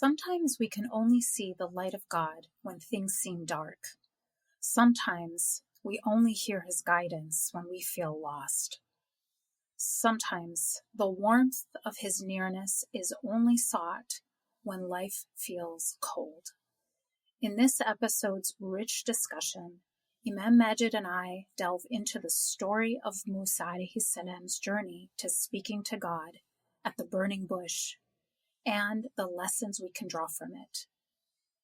Sometimes we can only see the light of God when things seem dark. Sometimes we only hear His guidance when we feel lost. Sometimes the warmth of His nearness is only sought when life feels cold. In this episode's rich discussion, Imam Magid and I delve into the story of Musa alayhi salam's journey to speaking to God at the burning bush and the lessons we can draw from it.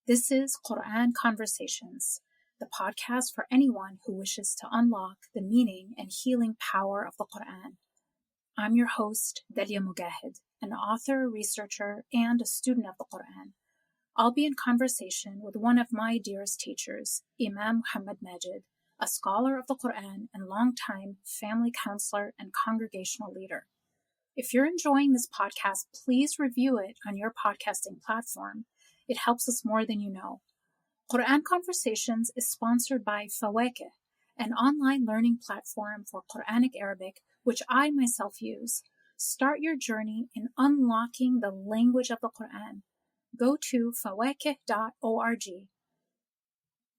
This is Quran Conversations, the podcast for anyone who wishes to unlock the meaning and healing power of the Quran. I'm your host, Dalia Mogahed, an author, researcher, and a student of the Quran. I'll be in conversation with one of my dearest teachers, Imam Muhammad Magid, a scholar of the Quran and longtime family counselor and congregational leader. If you're enjoying this podcast, please review it on your podcasting platform. It helps us more than you know. Quran Conversations is sponsored by Fawakih, an online learning platform for Quranic Arabic, which I myself use. Start your journey in unlocking the language of the Quran. Go to fawakih.org.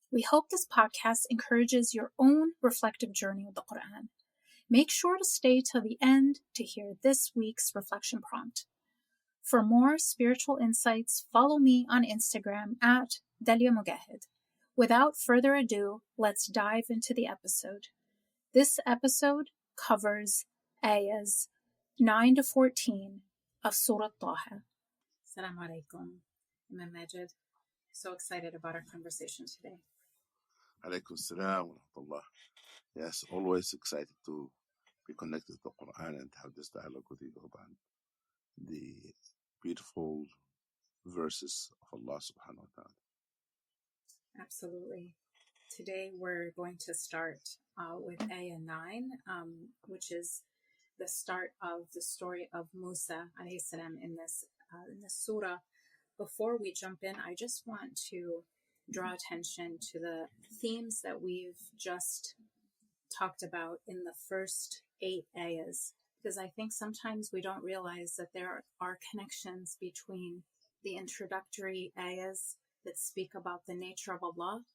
We hope this podcast encourages your own reflective journey with the Quran. Make sure to stay till the end to hear this week's reflection prompt. For more spiritual insights, follow me on Instagram at Dalia Mogahed. Without further ado, let's dive into the episode. This episode covers ayahs 9 to 14 of Surah Taha. Assalamu alaikum, Imam Magid. So excited about our conversation today. Alaikum salam wa rahmatullah. Yes, always excited to be connected to the Quran and have this dialogue with you about the beautiful verses of Allah subhanahu wa ta'ala. Absolutely. Today we're going to start with ayah 9, which is the start of the story of Musa alayhi salam in this surah. Before we jump in, I just want to draw attention to the themes that we've just talked about in the first 8 ayahs, because I think sometimes we don't realize that there are connections between the introductory ayahs that speak about the nature of Allah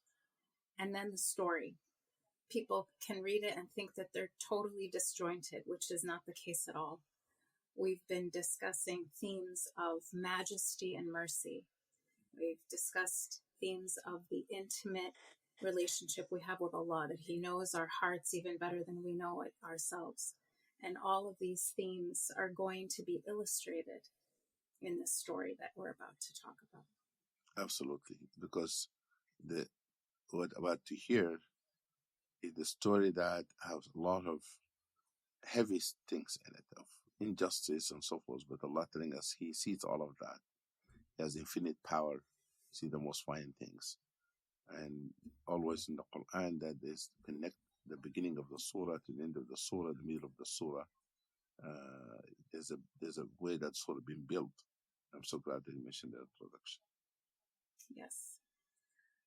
and then the story. People can read it and think that they're totally disjointed, which is not the case at all. We've been discussing themes of majesty and mercy. We've discussed themes of the intimate relationship we have with Allah, that He knows our hearts even better than we know it ourselves. And all of these themes are going to be illustrated in this story that we're about to talk about. Absolutely, because what about to hear is the story that has a lot of heavy things in it, of injustice and so forth, but Allah telling us He sees all of that. He has infinite power to see the most fine things. And always in the Quran that is connect the beginning of the surah to the end of the surah, the middle of the surah. There's a way that surah been built. I'm so glad that you mentioned that introduction. Yes.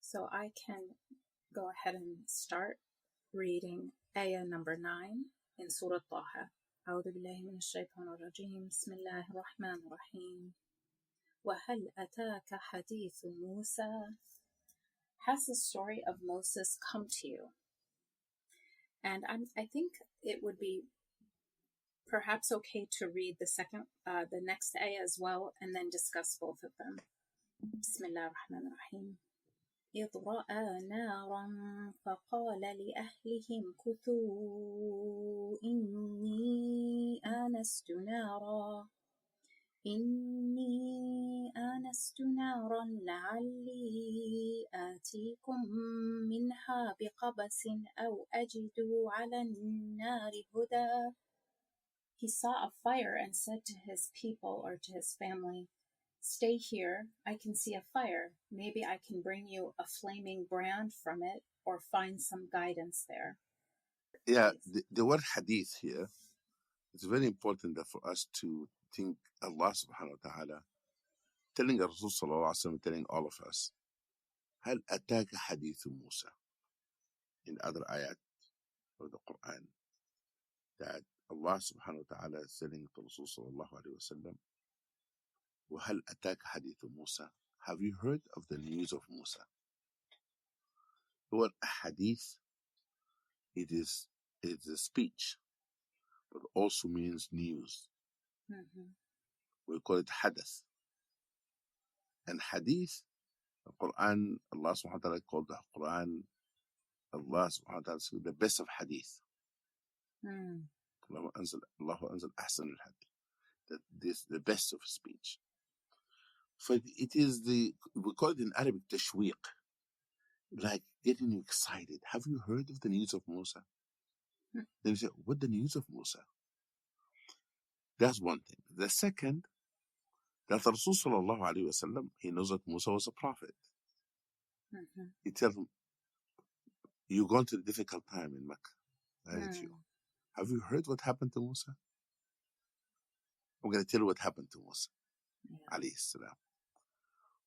So I can go ahead and start reading ayah number 9 in Surah Taha. أعوذ بالله من الشيطان الرجيم. بسم الله الرحمن الرحيم. وهل أتاك حديث موسى? Has the story of Moses come to you? And I think it would be perhaps okay to read the next ayah as well, and then discuss both of them. Bismillah ar-Rahman ar-Rahim. إذ رأى نارا فقال لأهلهم كثوا إني آنست نارا لعلي آتيكم منها بقبس أو أجد على النار هدى. He saw a fire and said to his people or to his family, "Stay here, I can see a fire. Maybe I can bring you a flaming brand from it or find some guidance there." Yeah, the word hadith here, it's very important that for us to think Allah subhanahu wa ta'ala telling Rasul sallallahu alaihi wasallam, telling all of us, هل أتاك حديث موسى? In other ayat of the Quran, that Allah subhanahu wa ta'ala is telling to Rasul sallallahu alaihi wasallam, وهل أتاك حديث موسى? Have you heard of the news of Musa? The word hadith, it is a speech, but also means news. We call it hadath. And hadith, the Quran, Allah subhanahu wa ta'ala called the Quran, Allah subhanahu wa ta'ala said, the best of hadith. Allah anzal ahsan al-hadith. That this the best of speech. So it is we call it in Arabic tashwiq, like getting you excited. Have you heard of the news of Musa? Then you say, what the news of Musa? That's one thing. The second, that Rasul sallallahu alayhi wasallam, he knows that Musa was a prophet. He tells him, you're going through a difficult time in Mecca. Have you heard what happened to Musa? I'm going to tell you what happened to Musa. Alayhi salam.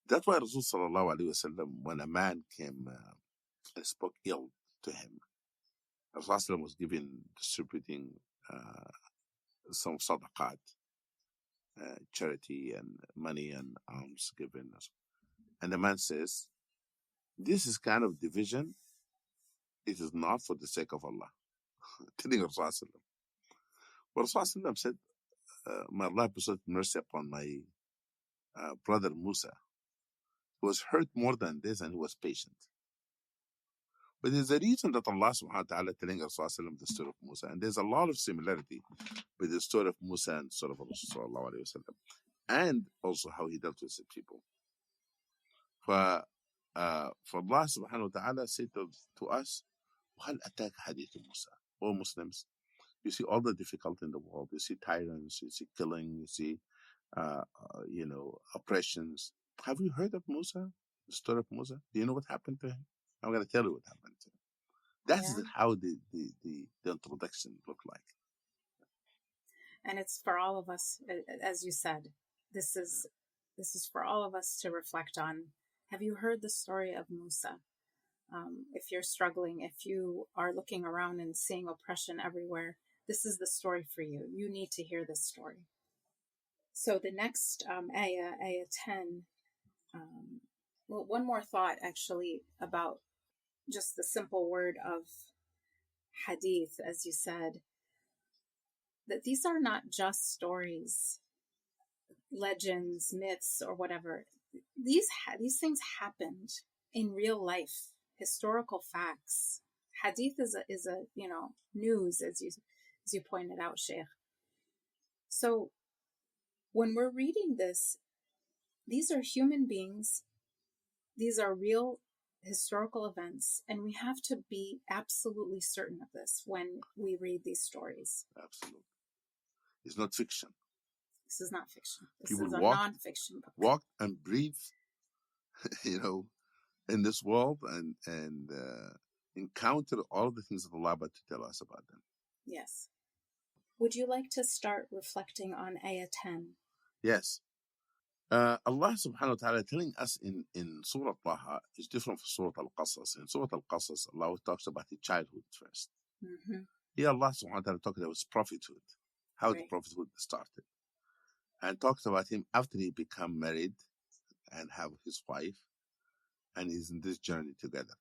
That's why Rasul sallallahu alayhi wasallam, when a man came and spoke ill to him, Rasul was distributing some sadaqat, charity and money and alms given. And the man says, this is kind of division. It is not for the sake of Allah. Telling Rasul. But Rasul said, may Allah bestow mercy upon my brother Musa. He was hurt more than this and he was patient. But there's a reason that Allah subhanahu wa ta'ala telling Rasul the story of Musa. And there's a lot of similarity with the story of Musa and the story of Rasul and also how he dealt with the people. For Allah subhanahu wa ta'ala said to us, وَهَلْ أَتَاكَ حَدِيثُ مُوسَى? O Muslims, you see all the difficulty in the world. You see tyrants, you see killing, you see oppressions. Have you heard of Musa? The story of Musa? Do you know what happened to him? I'm going to tell you what happened to him. That's how the introduction looked like. And it's for all of us, as you said, this is for all of us to reflect on. Have you heard the story of Musa? If you're struggling, if you are looking around and seeing oppression everywhere, this is the story for you. You need to hear this story. So the next ayah 10, well, one more thought actually about just the simple word of hadith, as you said, that these are not just stories, legends, myths, or whatever. These things happened in real life, historical facts. Hadith is a news, as you pointed out, Sheikh. So when we're reading this, these are human beings. These are real historical events, and we have to be absolutely certain of this when we read these stories. Absolutely. It's not fiction. This is not fiction. This People is a non-fiction book. Walk and breathe, in this world and encounter all the things that Allah about to tell us about them. Yes. Would you like to start reflecting on ayah 10? Yes. Allah subhanahu wa ta'ala telling us in Surah Taha is different from Surah Al-Qasas. In Surah Al-Qasas, Allah talks about the childhood first. Here Allah subhanahu wa ta'ala talking about his prophethood, how the prophethood started. And talks about him after he become married and have his wife, and he's in this journey together.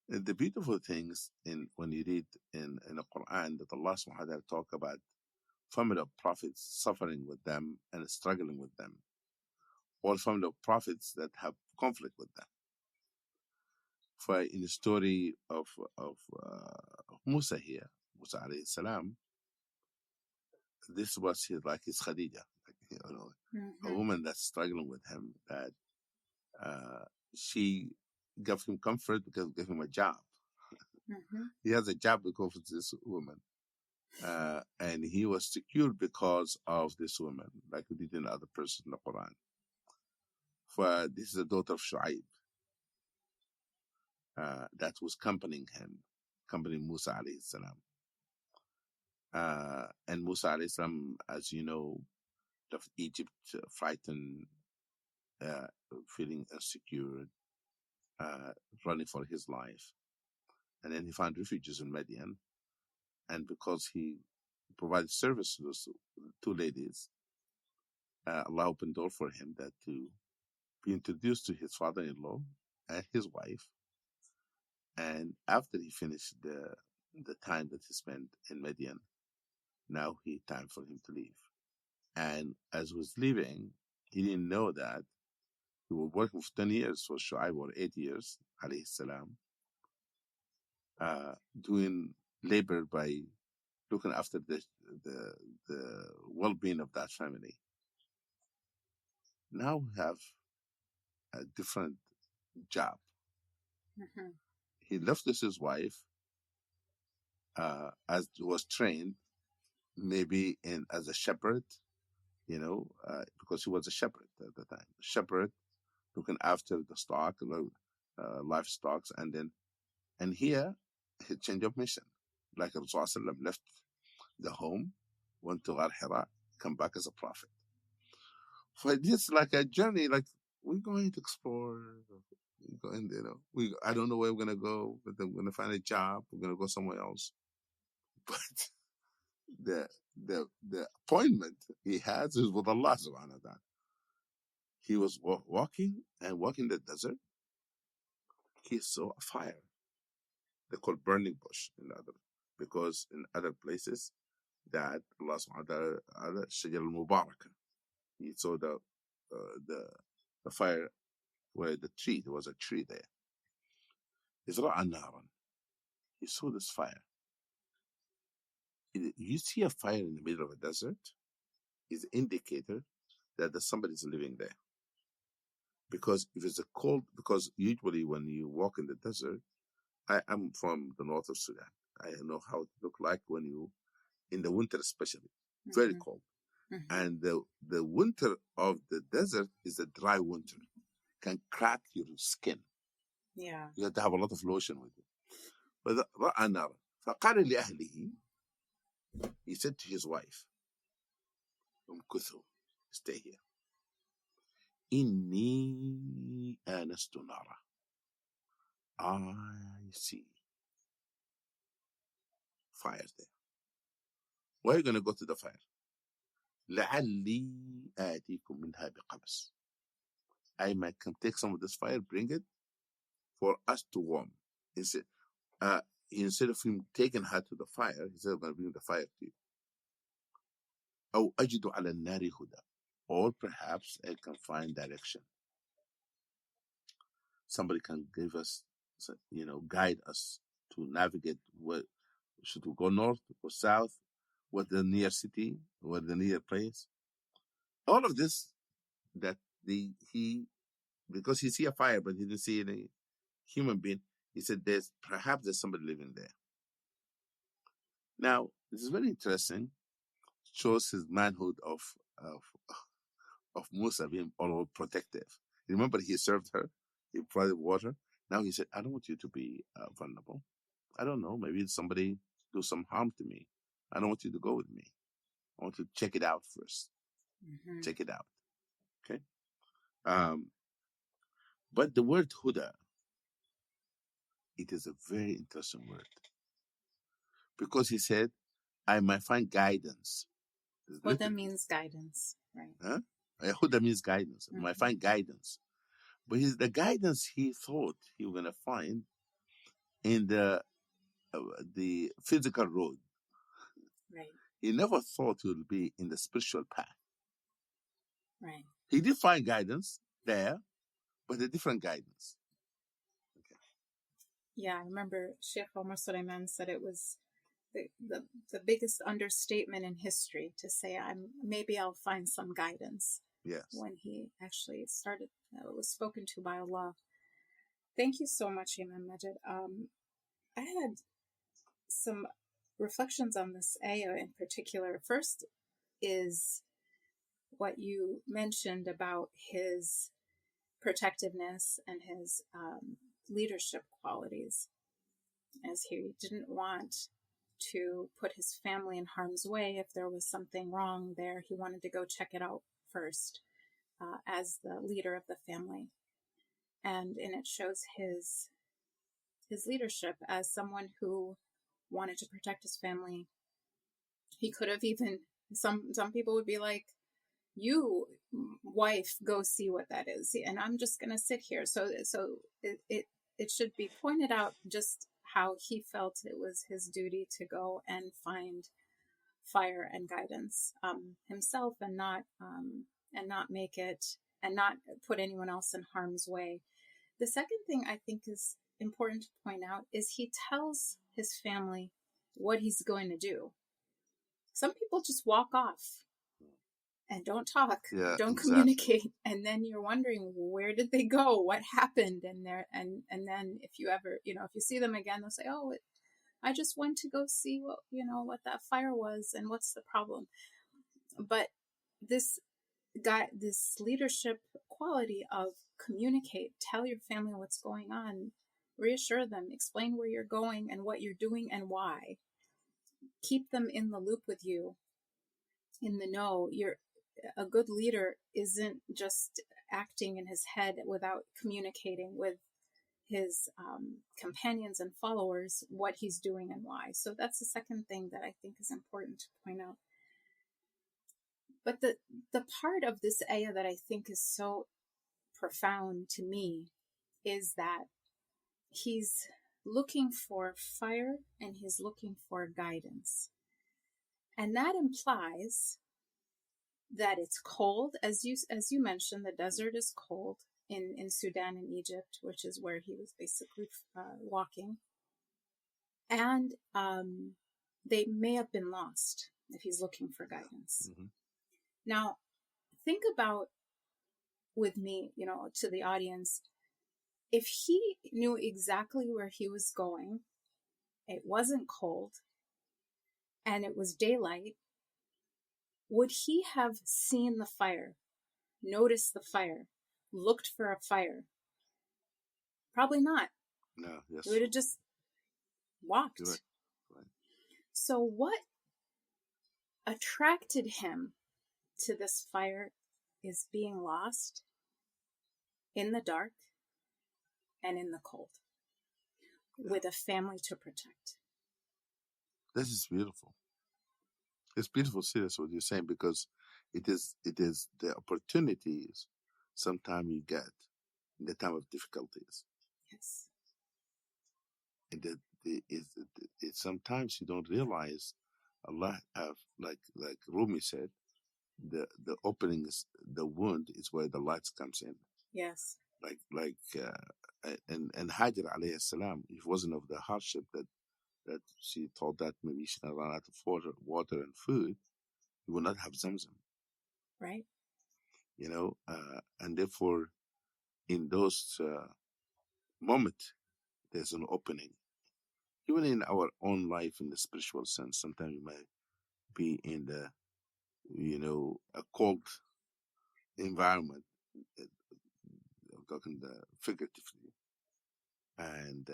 And the beautiful things when you read in the Quran that Allah subhanahu wa ta'ala talk about family of prophets suffering with them and struggling with them, or family of prophets that have conflict with them. For in the story of Musa here, Musa alayhi salam, this was his Khadija, a woman that's struggling with him, that she gave him comfort because gave him a job. He has a job because of this woman. And he was secured because of this woman, like we did in other person in the Quran. For this is the daughter of Shu'aib that was accompanying Musa alayhi salam. And Musa alayhi salam, as you know, left Egypt frightened, feeling insecure, running for his life. And then he found refuges in Midian. And because he provided service to those two ladies, Allah opened door for him that to be introduced to his father-in-law and his wife. And after he finished the time that he spent in Midian, now he time for him to leave. And as he was leaving, he didn't know that he was working for 10 years for Shu'aib, or 8 years, alayhi salam, doing labor by looking after the well-being of that family. Now we have a different job. Mm-hmm. He left this his wife, as was trained, maybe as a shepherd, because he was a shepherd at the time. A shepherd looking after the stock, livestock, and here he changed of mission. Like Rasulullah left the home, went to Ghar Hira, come back as a prophet. So it's like a journey, like we're going to explore. We're going, I don't know where we're gonna go, but then we're gonna find a job. We're gonna go somewhere else. But the appointment he has is with Allah subhanahu wa ta'ala. He was walking the desert. He saw a fire. They call burning bush because in other places that Allah subhanahu wa ta'ala shajar al-mubarakah. He saw the fire where there was a tree there. He saw this fire. You see a fire in the middle of a desert is an indicator that there's somebody's living there. Because if it's because usually when you walk in the desert, I'm from the north of Sudan. I know how it look like when you, in the winter especially, very cold. Mm-hmm. And the winter of the desert is a dry winter. Can crack your skin. Yeah. You have to have a lot of lotion with you. But فقال لأهله, he said to his wife, stay here. إني آنست نارا. I see fires there. Where are you going to go to the fire? لعلي آتيكم منها بقبس. I might come take some of this fire, bring it for us to warm. Instead of him taking her to the fire, he said, I'm going to bring the fire to you. أو أجد على النار هدى. Or perhaps I can find direction. Somebody can give us, guide us to navigate. Should we go north or south? What the near city? What the near place? All of this that because he see a fire, but he didn't see any human being. He said, perhaps there's somebody living there. Now, this is very interesting. Shows his manhood of Musa being all protective. Remember, he served her. He provided water. Now he said, I don't want you to be vulnerable. I don't know. Maybe somebody do some harm to me. I don't want you to go with me. I want to check it out first. Mm-hmm. Check it out. Okay. But the word huda, it is a very interesting word. Because he said, I might find guidance. Huda means guidance, right? Huh? Huda means guidance. Mm-hmm. I might find guidance. But the guidance he thought he was going to find in the physical road. Right. He never thought he would be in the spiritual path. Right. He did find guidance there, but a different guidance. Okay. Yeah, I remember Sheikh Omar Suleiman said it was the biggest understatement in history to say maybe I'll find some guidance. Yes. When he actually started, was spoken to by Allah. Thank you so much, Imam Magid. I had some reflections on this ayah in particular. First is what you mentioned about his protectiveness and his leadership qualities, as he didn't want to put his family in harm's way. If there was something wrong there, he wanted to go check it out first as the leader of the family. And it shows his leadership as someone who wanted to protect his family. He could have even, some people would be like, you wife go see what that is, and I'm just going to sit here. So it should be pointed out just how he felt it was his duty to go and find fire and guidance himself, and not make it, and not put anyone else in harm's way. The second thing I think is important to point out is he tells his family what he's going to do. Some people just walk off and don't talk, Yeah, don't exactly. communicate, and then you're wondering, where did they go, what happened? And then if you ever, if you see them again, they'll say, oh, I just went to go see what that fire was, and what's the problem. But this leadership quality of communicate, tell your family what's going on, reassure them, explain where you're going and what you're doing and why, keep them in the loop with you, in the know. A good leader isn't just acting in his head without communicating with his companions and followers what he's doing and why. So that's the second thing that I think is important to point out. But the part of this ayah that I think is so profound to me is that he's looking for fire and he's looking for guidance. And that implies that it's cold. As you mentioned, the desert is cold in Sudan and Egypt, which is where he was basically walking. And they may have been lost if he's looking for guidance. Mm-hmm. Now, think about with me, to the audience, if he knew exactly where he was going, it wasn't cold, and it was daylight, would he have seen the fire, noticed the fire, looked for a fire? Probably not. No, yes. He would have just walked. Right. So what attracted him to this fire is being lost in the dark and in the cold, with a family to protect. This is beautiful. It's beautiful, serious what you're saying, because it is the opportunities sometimes you get in the time of difficulties. Yes. And it sometimes you don't realize Allah have, like Rumi said, the opening is the wound is where the light comes in. Yes. And Hajar alayhi salam, if it wasn't of the hardship that she thought that maybe she's gonna run out of water and food, you will not have Zamzam. Right. And therefore, in those moments, there's an opening. Even in our own life, in the spiritual sense, sometimes you might be in the, a cold environment. I'm talking figuratively, and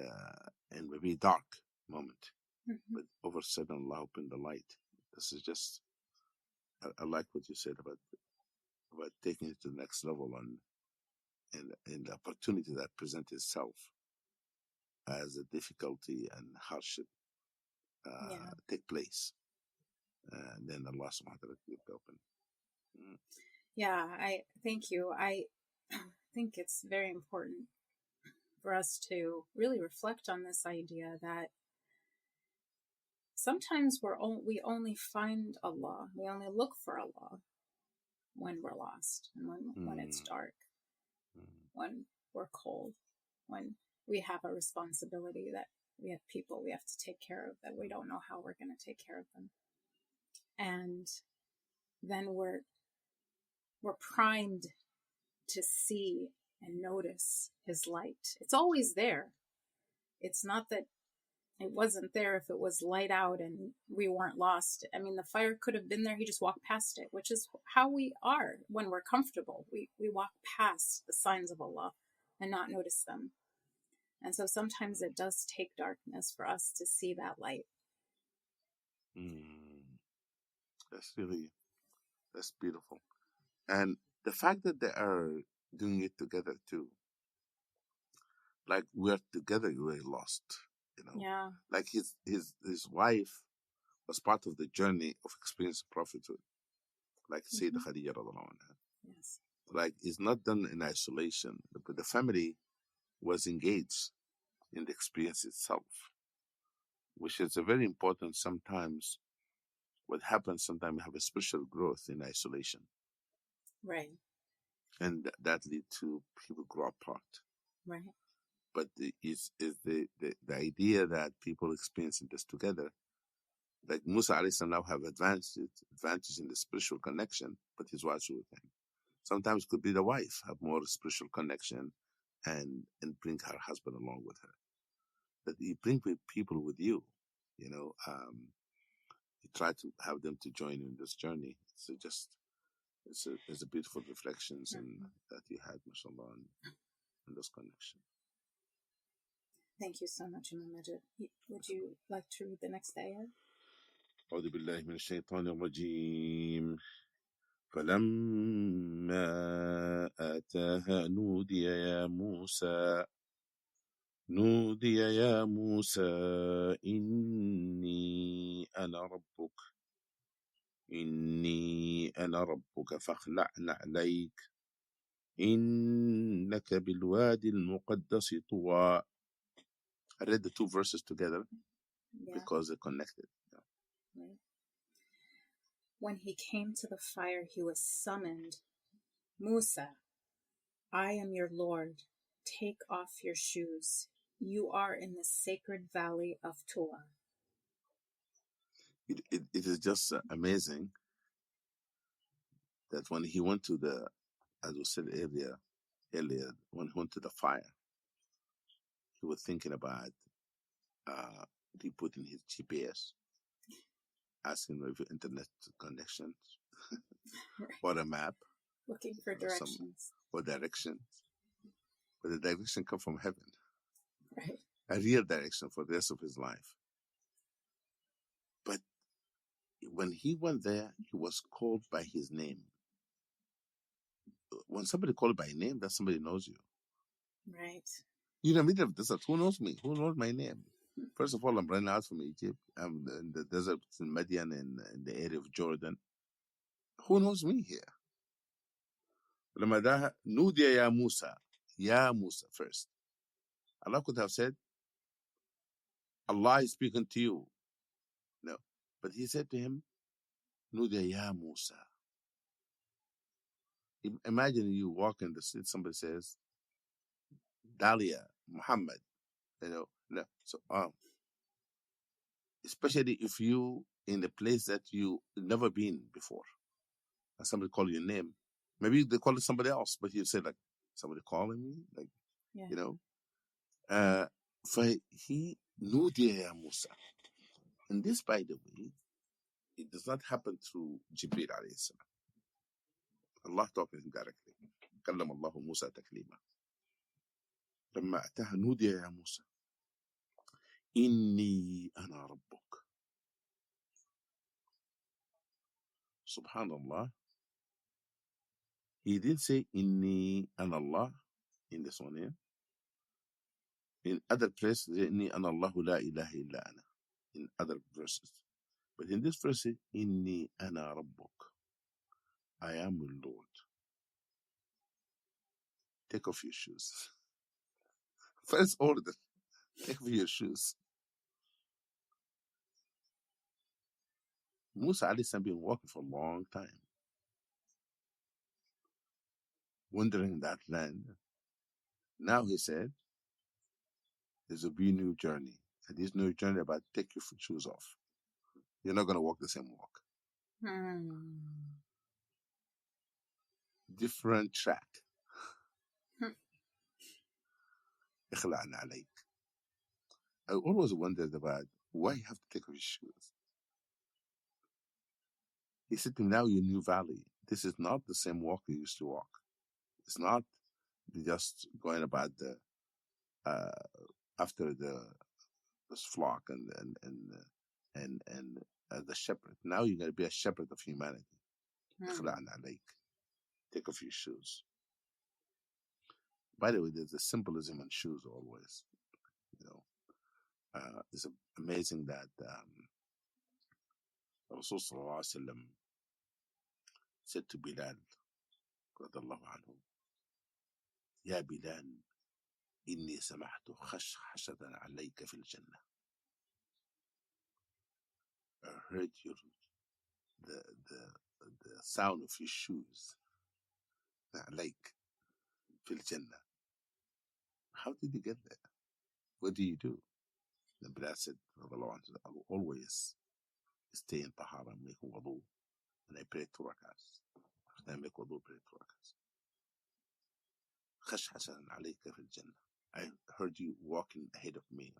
maybe dark moment. Mm-hmm. But over a sudden, Allah opened the light. This is just, I like what you said about taking it to the next level, and the opportunity that presents itself as a difficulty and hardship take place. And then Allah subhanahu wa ta'ala kept open. Mm. Yeah, I thank you. I think it's very important for us to really reflect on this idea that sometimes we only find Allah, we only look for Allah when we're lost, and when it's dark, when we're cold, when we have a responsibility, that we have people we have to take care of, that we don't know how we're going to take care of them. And then we're primed to see and notice his light. It's always there. It's not that it wasn't there if it was light out and we weren't lost. I mean, the fire could have been there. He just walked past it, which is how we are when we're comfortable. We walk past the signs of Allah and not notice them. And so sometimes it does take darkness for us to see that light. That's beautiful. And the fact that they are doing it together too. Like, we're together, we're lost, Yeah. Like his wife was part of the journey of experiencing prophethood, like Sayyidina Khadija radiallahu anha. Yes. Like, it's not done in isolation, but the family was engaged in the experience itself, which is a very important. Sometimes what happens, sometimes we have a spiritual growth in isolation, Right. and that lead to people grow apart. Right. But is the idea that people experiencing this together, like Musa alayhi salam now have advantage in the spiritual connection, but his wives with him. Sometimes it could be the wife have more spiritual connection, and bring her husband along with her. That you bring people with you, you know. You try to have them to join you in this journey. So just it's a beautiful reflections and that you had, mashallah, in this connection. Thank you so much, Imam Magid. Would you like to read the next ayah? أعوذ بالله من الشيطان الرجيم فلما آتاها نودي يا موسى إني أنا ربك فاخلع عليك إنك بالوادي المقدس طوى. I read the two verses together because they're connected. Right. When he came to the fire, he was summoned. Musa, I am your Lord. Take off your shoes. You are in the sacred valley of Tua. It is just amazing that when he went to the, as we said earlier, when he went to the fire, he was thinking about he put in his GPS, asking him if internet connections or a map, looking for directions. Or directions. But the direction come from heaven. Right. A real direction for the rest of his life. But when he went there, he was called by his name. When somebody called by name, that somebody knows you. Right. You know, middle of the desert, who knows me? Who knows my name? First of all, I'm running out from Egypt. I'm in the desert in Madian, in the area of Jordan. Who knows me here? لما ده نودي يا موسى, يا Musa first. Allah could have said, Allah is speaking to you. No. But he said to him, نودي يا Musa. Imagine you walk in the street, somebody says, Dalia, Muhammad. You know, no. So, especially if you in a place that you never been before, and somebody call your name, maybe they call it somebody else, but you say like, somebody calling me, like, you know. فهي نودي يا موسى. And this, by the way, it does not happen through Jibril alayhi salam. Allah talking directly. كلم الله موسى تكليما. لما أتاها نودي يا موسى إني أنا ربك. Subhanallah. He didn't say Inni ana Allah in this one here. In other places, Inni ana Allahu la ilaha illa ana. In other verses. But in this verse, Inni ana Rabbuk. I am your Lord. Take off your shoes. First order. Take off your shoes. Musa alayhi salam been walking for a long time. Wandering that land. Now he said, there's a new journey. And this new journey about take your shoes off. You're not going to walk the same walk. Different track. إخلعنا عليك. I always wondered about why you have to take off your shoes. He said to me, now you're in New Valley. This is not the same walk you used to walk. It's not just going about the after this flock and the shepherd. Now you're going to be a shepherd of humanity. إخلعنا عليك. Take off your shoes. By the way, there's a symbolism in shoes always. You know, it's amazing that Rasul Sallallahu Alaihi Wasallam said to Bilal, رضي الله عنه, يا بلال إني سمعت خشخشة عليك في الجنة. I heard the sound of your shoes عليك في الجنة. How did you get there? What do you do? The Bilal said, رضي الله عنه, I will always stay in Tahara, make wudu, and I pray 2 rakats. After I make wudu, pray 2 rakats. خشخشة عليك في الجنة. I heard you walking ahead of me.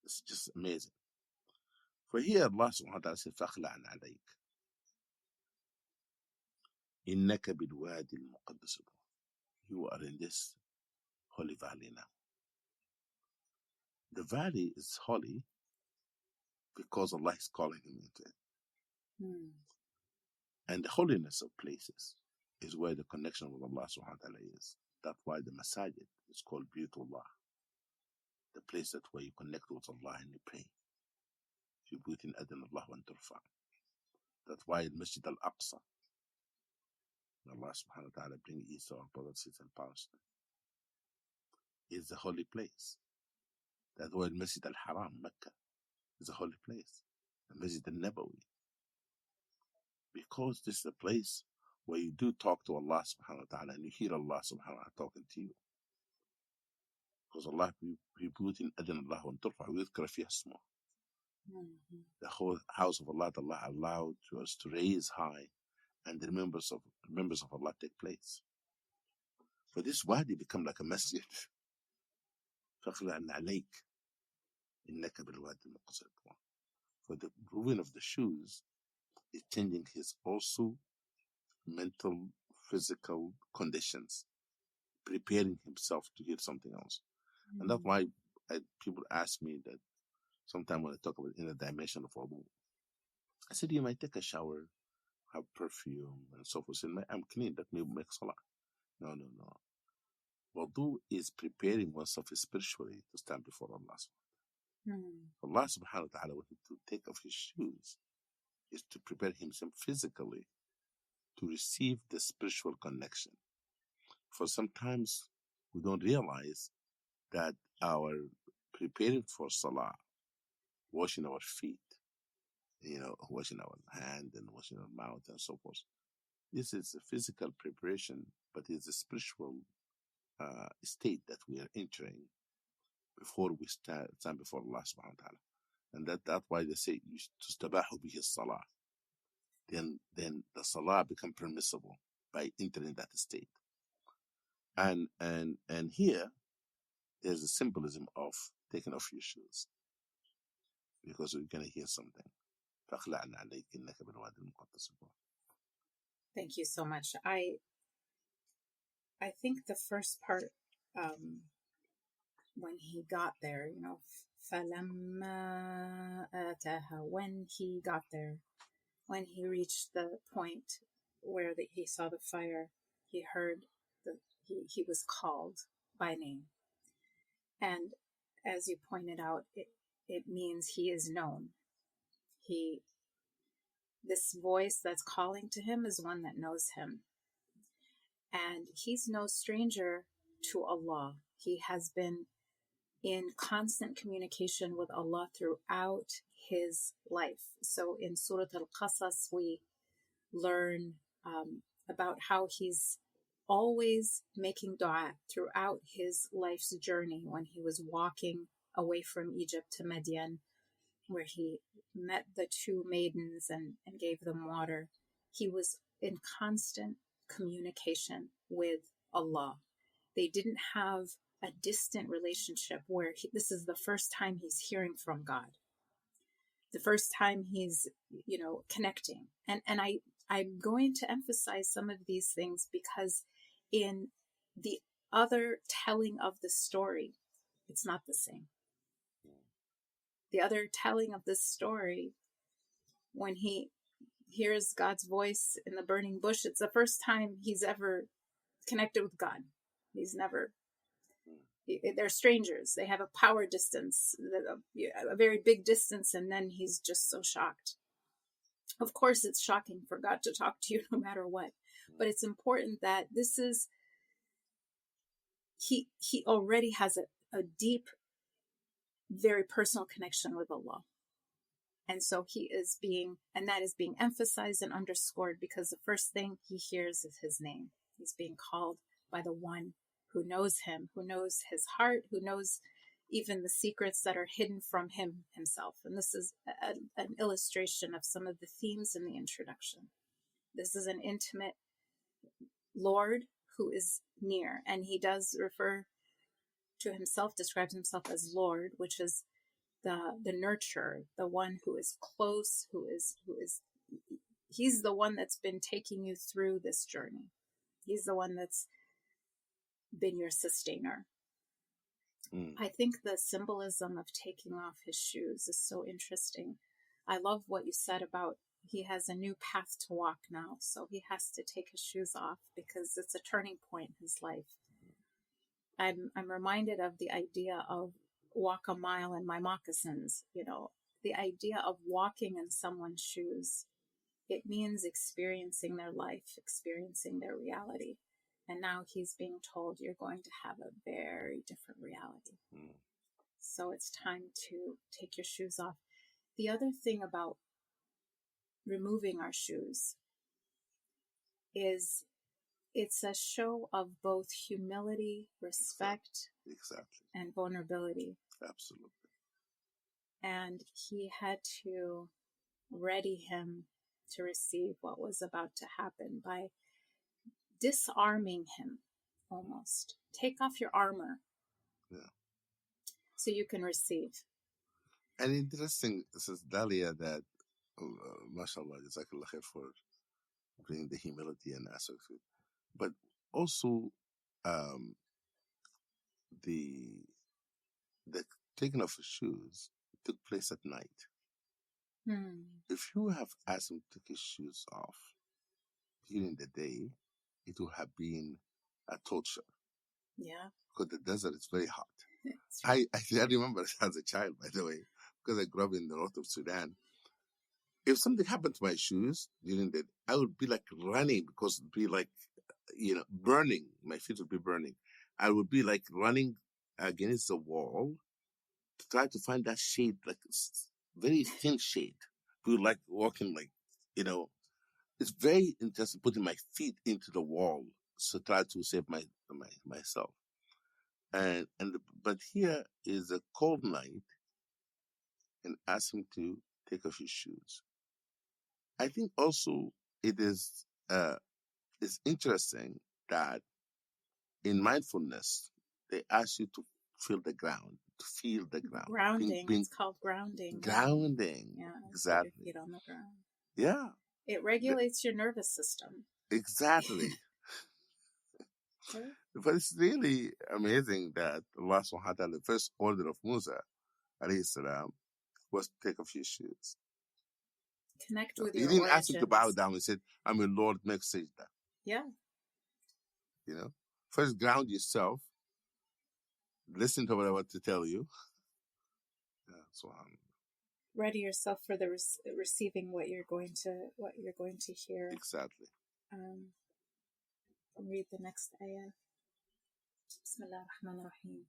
It's just amazing. For here Allah subhanahu wa ta'ala said, فَاخْلَعْنَ عَلَيْكَ إِنَّكَ بِالْوَادِ الْمُقَدَّسِ. You are in this holy valley now. The valley is holy because Allah is calling him into it. And the holiness of places is where the connection with Allah subhanahu wa ta'ala is. That's why the masajid is called Baytullah, the place that where you connect with Allah and you pray. في بيوت أذن الله أن ترفع. That's why the Masjid al-Aqsa, Allah subhanahu wa ta'ala bring Isa, our brother, sister in Palestine, is the holy place. That's why the Masjid al-Haram, Mecca, is a holy place. The Masjid al-Nabawi, because this is a place where you do talk to Allah subhanahu wa ta'ala and you hear Allah subhanahu wa ta'ala talking to you. Because Allah, في بيوت أذن الله أن ترفع ويذكر فيها اسمه. The whole house of Allah, Allah allowed to us to raise high, and the members of Allah take place. For this wadi become like a masjid. فَخْلَعْنَ عَلَيْكَ إِنَّكَ بِالْوَادِ الْمُقَدَّسِ. For the removing of the shoes is changing his also mental, physical conditions, preparing himself to hear something else. And that's why people ask me that sometimes when I talk about inner dimension of wudu, I said, you might take a shower, have perfume, and so forth. And I'm clean, that may make salah. No. Wudu is preparing oneself spiritually to stand before Allah. Allah subhanahu wa ta'ala, when he to take off his shoes, is to prepare himself physically to receive the spiritual connection. For sometimes we don't realize that our preparing for salah, washing our feet, washing our hand and washing our mouth and so forth, this is a physical preparation, but it's a spiritual state that we are entering before we stand before Allah subhanahu wa ta'ala. And that's why they say tustabahu bihi salah. Then the salah become permissible by entering that state. And here there's a symbolism of taking off your shoes, because we're gonna hear something. Thank you so much. I think the first part, when he got there, فَلَمَّا آتَاهَا, when he got there, when he reached the point where he saw the fire, he heard he was called by name. And as you pointed out, it means he is known. This voice that's calling to him is one that knows him. And he's no stranger to Allah. He has been in constant communication with Allah throughout his life. So in Surah Al-Qasas, we learn about how he's always making dua throughout his life's journey. When he was walking away from Egypt to Madian, where he met the 2 maidens and gave them water, he was in constant communication with Allah. They didn't have a distant relationship where this is the first time he's hearing from God, the first time he's connecting. And I'm going to emphasize some of these things because in the other telling of the story, it's not the same. The other telling of this story, when he hears God's voice in the burning bush, it's the first time he's ever connected with God. They're strangers. They have a power distance, a very big distance, and then he's just so shocked. Of course, it's shocking for God to talk to you no matter what. But it's important that this is, he already has a deep, very personal connection with Allah. And so he is being, and that is being emphasized and underscored because the first thing he hears is his name. He's being called by the one who knows him, who knows his heart, who knows even the secrets that are hidden from him himself. And this is an illustration of some of the themes in the introduction. This is an intimate Lord who is near, and he does refer to himself, describes himself as Lord, which is the nurturer, the one who is close, who is he's the one that's been taking you through this journey. He's the one that's been your sustainer. I think the symbolism of taking off his shoes is so interesting. I love what you said about he has a new path to walk now, so he has to take his shoes off because it's a turning point in his life. I'm reminded of the idea of walk a mile in my moccasins. You know, the idea of walking in someone's shoes, it means experiencing their life, experiencing their reality. And now he's being told you're going to have a very different reality. So it's time to take your shoes off. The other thing about removing our shoes is it's a show of both humility, respect, Exactly. and vulnerability. Absolutely. And he had to ready him to receive what was about to happen by disarming him almost. Take off your armor. Yeah. So you can receive. And interesting, this is Dalia that, mashallah, jazakallah khair for bringing the humility and aspect of it. But also, the taking off his shoes took place at night. If you have asked him to take his shoes off during the day, it would have been a torture. Yeah. Because the desert is very hot. I remember as a child, by the way, because I grew up in the north of Sudan. If something happened to my shoes during the day, I would be like running because it would be like, burning. My feet would be burning. I would be like running against the wall to try to find that shade, like very thin shade. We like walking like, it's very interesting putting my feet into the wall to try to save myself. But here is a cold night and ask him to take off his shoes. I think also it is it's interesting that in mindfulness they ask you to feel the ground, to feel the ground. Grounding. It's called grounding. Grounding. Yeah. Exactly. Put your feet on the ground. Yeah. It regulates your nervous system. Exactly. But it's really amazing that Allah subhanahu wa ta'ala, the first order of Musa, alayhi salam, was to take off his shoes. Connect with He your didn't origins. ask him to bow down. He said, I'm your Lord, make sajda. Yeah. First ground yourself. Listen to what I want to tell you. Yeah, so ready yourself for the receiving what you're going to hear. Exactly. I'll read the next ayah. Bismillah ar-Rahman ar-Rahim.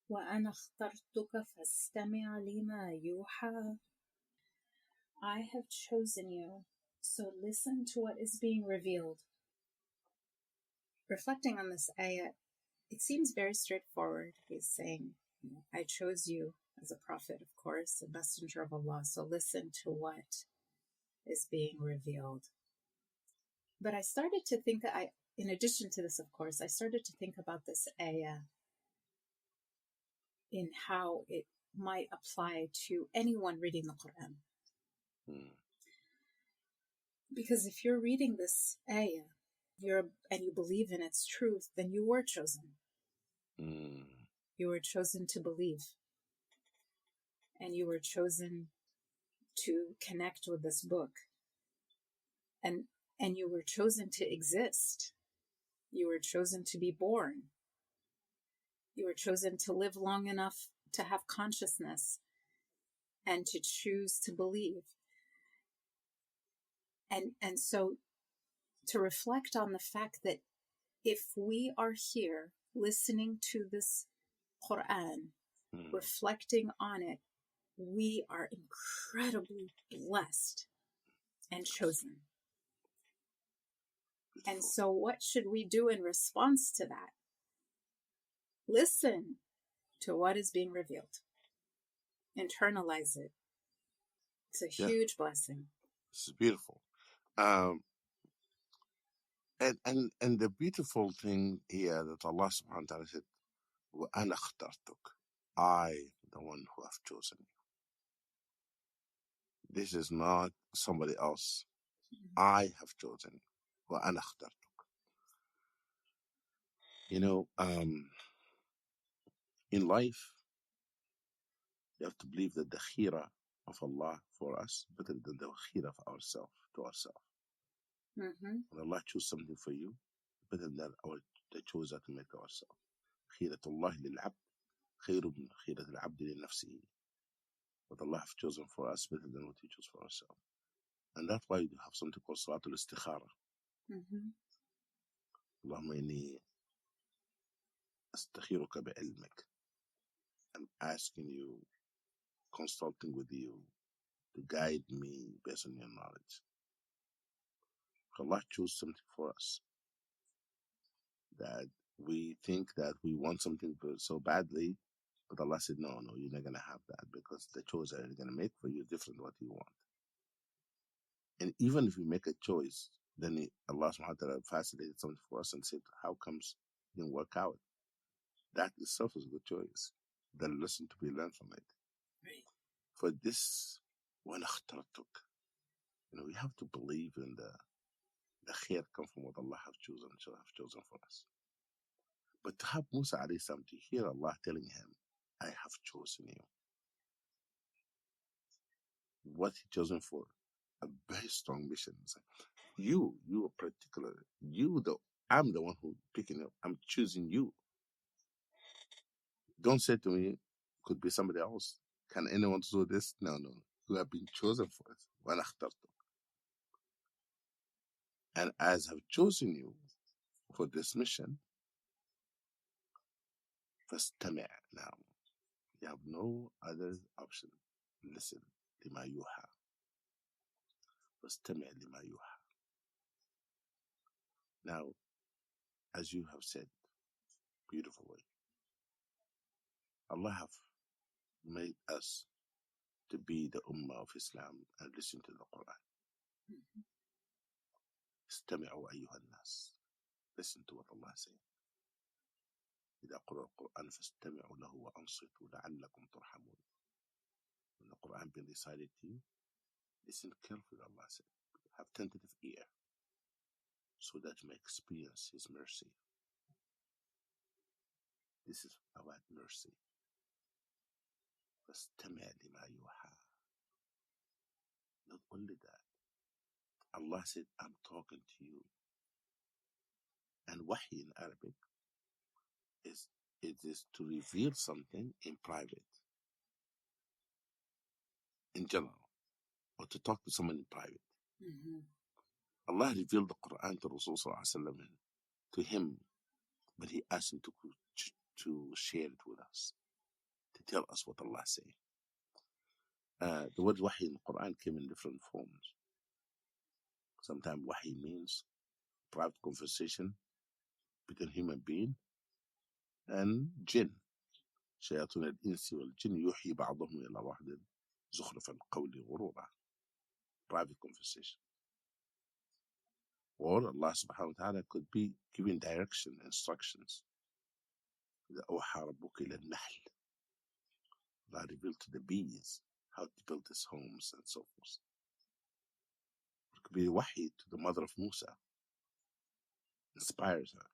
وَأَنَا اخْتَرْتُكَ فَاسْتَمِعْ لِمَا يُوحَى. I have chosen you, so listen to what is being revealed. Reflecting on this ayah, it seems very straightforward. He's saying, I chose you as a prophet, of course, a messenger of Allah, so listen to what is being revealed. But I started to think, in addition to this, of course, I started to think about this ayah in how it might apply to anyone reading the Quran. Because if you're reading this ayah, and you believe in its truth, then you were chosen. You were chosen to believe. And you were chosen to connect with this book. And you were chosen to exist. You were chosen to be born. You were chosen to live long enough to have consciousness and to choose to believe. And so to reflect on the fact that if we are here listening to this Quran, reflecting on it, we are incredibly blessed and chosen. And so what should we do in response to that? Listen to what is being revealed. Internalize it. It's a huge blessing. It's beautiful. And the beautiful thing here that Allah subhanahu wa ta'ala said, وَأَنَا اخْتَرْتُكَ, I, the one who have chosen you. This is not somebody else. I have chosen you. وَأَنَا اخْتَرْتُكَ. You know, in life, you have to believe that the khira of Allah for us better than the khira of ourselves to ourselves. When Allah choose something for you, better than the choice that we make ourselves. خيرة الله للعبد خير من خيرة العبد لنفسه. What Allah have chosen for us better than what He chose for ourselves. And that's why we have something called Salatul Istikhara. اللهم إني أستخيرك بعلمك. I'm asking you, consulting with you, to guide me based on your knowledge. Allah chose something for us that we think that we want something so badly, but Allah said, no, you're not going to have that because the choice that you're going to make for you is different than what you want. And even if we make a choice, then Allah subhanahu wa ta'ala facilitated something for us and said, how comes it didn't work out? That itself is a good choice. The lesson to be learned from it. Right. For this, وَأَنَا اخْتَرْتُكَ, we have to believe in the khair come from what Allah have chosen for us. But to have Musa alayhi salam to hear Allah telling him, I have chosen you. What He chosen for? A very strong mission. You are particular. I'm the one who picking you. I'm choosing you. Don't say to me, could be somebody else. Can anyone do this? No. You have been chosen for it. وَأَنَا اخْتَرْتُكَ. And as I've chosen you for this mission, فَاسْتَمِعْ. Now, you have no other option. Listen, لِمَا يُوحَى. فَاسْتَمِعْ لِمَا يُوحَى. Now, as you have said, beautiful way, Allah have made us to be the Ummah of Islam and listen to the Quran. استمعوا أيها الناس. Listen to what Allah says. إذا قرأ القرآن فاستمعوا له وأنصتوا لعلكم ترحمون. When the Quran being recited to you, listen carefully, Allah said. Have tentative ear so that you may experience His mercy. This is about mercy. فاستمع لما يوحى. Not only that, Allah said, I'm talking to you. And wahi in Arabic it is to reveal something in private, in general, or to talk to someone in private. Allah revealed the Quran to Rasul to him, but He asked him to share it with us, to tell us what Allah said. The word wahi in the Quran came in different forms. Sometimes wahi means private conversation between human being and jinn. شياطين الإنس والجن يوحي بعضهم إلى بعض زخرف القول غرورا. Private conversation. Or Allah subhanahu wa ta'ala could be giving direction, instructions. إذا أوحى ربك إلى النحل. Allah revealed to the bees how to build his homes and so forth. It could be wahi to the mother of Musa. Inspires her.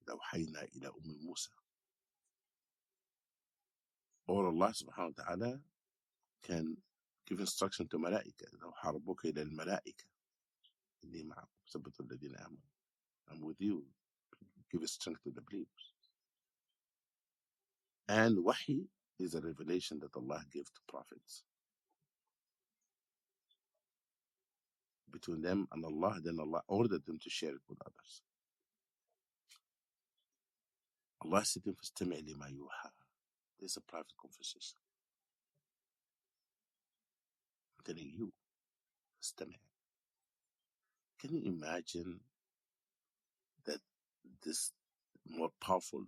إذا أوحينا إلى أم موسى. Or Allah subhanahu wa ta'ala can give instruction to malaika. إذا أوحى ربك إلى الملائكة إني معكم ثبتوا الذين آمنوا. I'm with you. Give strength to the believers. And wahi is a revelation that Allah gave to prophets. between them and Allah, then Allah ordered them to share it with others. Allah is sitting فاستمع لما يوحى. There's a private conversation. I'm telling you, فاستمع. Can you imagine that this more powerful,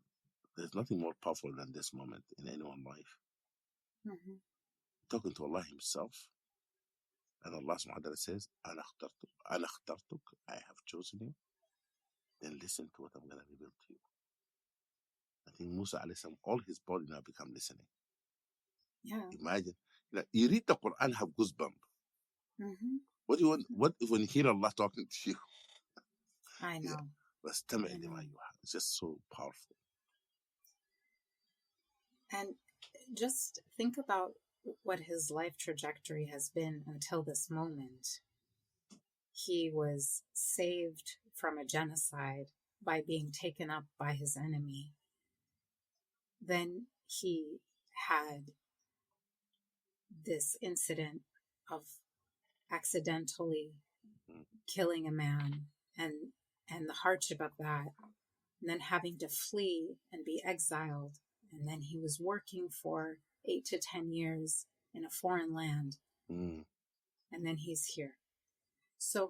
there's nothing more powerful than this moment in anyone's life. Mm-hmm. Talking to Allah Himself, and Allah subhanahu wa ta'ala says, أنا اخترتك, I have chosen you. Then listen to what I'm going to reveal to you. I think Musa alayhi salam, all his body now become listening. Yeah. Imagine, you read the Quran, have goosebumps. Mm-hmm. What do you want? What if when you hear Allah talking to you? I know. واستمع لما يوحى. It's just so powerful. And just think about what his life trajectory has been until this moment. He was saved from a genocide by being taken up by his enemy. Then he had this incident of accidentally killing a man and the hardship of that, and then having to flee and be exiled. And then he was working for 8 to 10 years in a foreign land. And then he's here. So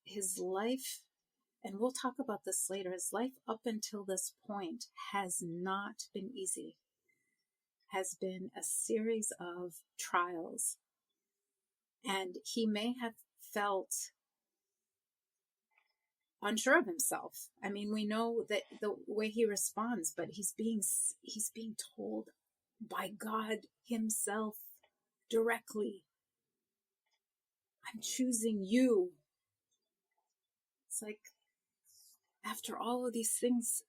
his life, and we'll talk about this later, his life up until this point has not been easy, has been a series of trials. And he may have felt unsure of himself. I mean, we know that the way he responds, but he's being told by God Himself directly, I'm choosing you. It's like, after all of these things,